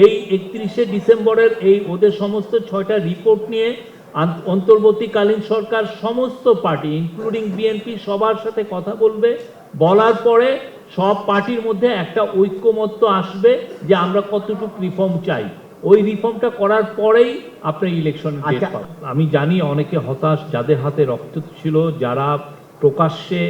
এই 31শে ডিসেম্বরের এই ওদের সমস্ত 6টা রিপোর্ট নিয়ে অন্তর্বর্তীকালীন সরকার সমস্ত পার্টি ইনক্লুডিং বিএনপি সবার সাথে কথা বলবে, বলার পরে সব পার্টির মধ্যে একটা ঐক্যমত্য আসবে যে আমরা কতটুকু রিফর্ম চাই। ওই রিফর্মটা করার পরেই আপনার ইলেকশন ডেট পাবেন। আমি জানি অনেকে হতাশ, যাদের হাতে রক্ত ছিল, যারা প্রকাশ্যে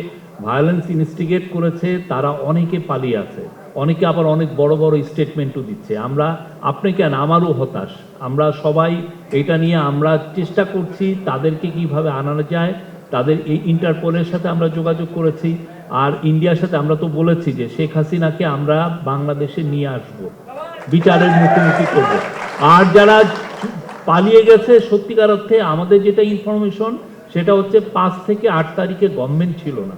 ভায়োলেন্স ইনস্টিগেট করেছে, তারা অনেকে পালিয়ে আছে, অনেকে আবার অনেক বড় বড় স্টেটমেন্টও দিচ্ছে। আমরা, আপনি কেন, আমারও হতাশ। আমরা সবাই এটা নিয়ে আমরা চেষ্টা করছি তাদেরকে কিভাবে আনানো যায়। তাদের এই ইন্টারপোলের সাথে আমরা যোগাযোগ করেছি, আর ইন্ডিয়ার সাথে আমরা তো বলেছি যে শেখ হাসিনাকে আমরা বাংলাদেশে নিয়ে আসব, বিচারের মুখোমুখি করব। আর যারা পালিয়ে গেছে, সত্যিকার অর্থে আমাদের যেটা ইনফরমেশন সেটা হচ্ছে 5 থেকে 8 তারিখে গভর্নমেন্ট ছিল না,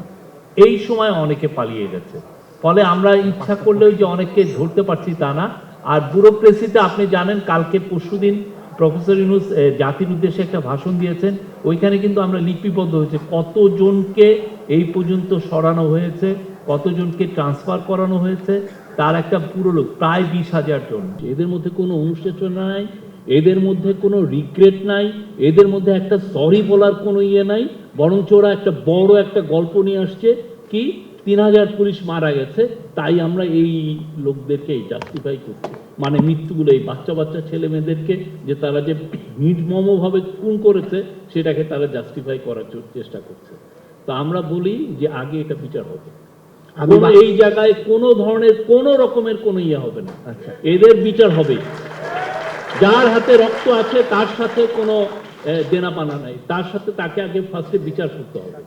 এই সময় অনেকে পালিয়ে গেছে। ফলে আমরা ইচ্ছা করলেও যে অনেককে ধরতে পারছি তা না। আর ব্যুরোক্রেসিতে আপনি জানেন, কালকে পরশুদিন প্রফেসর ইউনূস জাতির উদ্দেশ্যে একটা ভাষণ দিয়েছেন, ওইখানে কিন্তু আমরা লিপিবদ্ধ হয়েছে কতজনকে এই পর্যন্ত সরানো হয়েছে, কতজনকে ট্রান্সফার করানো হয়েছে, তার একটা পুরো লোক প্রায় 20,000 জন। এদের মধ্যে কোনো অনুশোচনা নাই, এদের মধ্যে কোনো রিগ্রেট নাই, এদের মধ্যে একটা সরি বলার কোনো ইয়ে নাই, বরঞ্চ ওরা একটা বড় একটা গল্প নিয়ে আসছে কি 3000 পুলিশ মারা গেছে, তাই আমরা এই লোকদেরকে জাস্টিফাই করছি। মানে মৃত্যুগুলো এই বাচ্চা বাচ্চা ছেলে মেয়েদেরকে যে তারা যে নির্মমভাবে খুন করেছে সেটাকে তারা জাস্টিফাই করার চেষ্টা করছে। তো আমরা বলি যে আগে এটা বিচার হবে, এই জায়গায় কোনো ধরনের কোনো রকমের কোনো ইয়ে হবে না, এদের বিচার হবে। যার হাতে রক্ত আছে তার সাথে কোনো দেনা পানা নাই, তার সাথে তাকে আগে ফার্স্টে বিচার করতে হবে।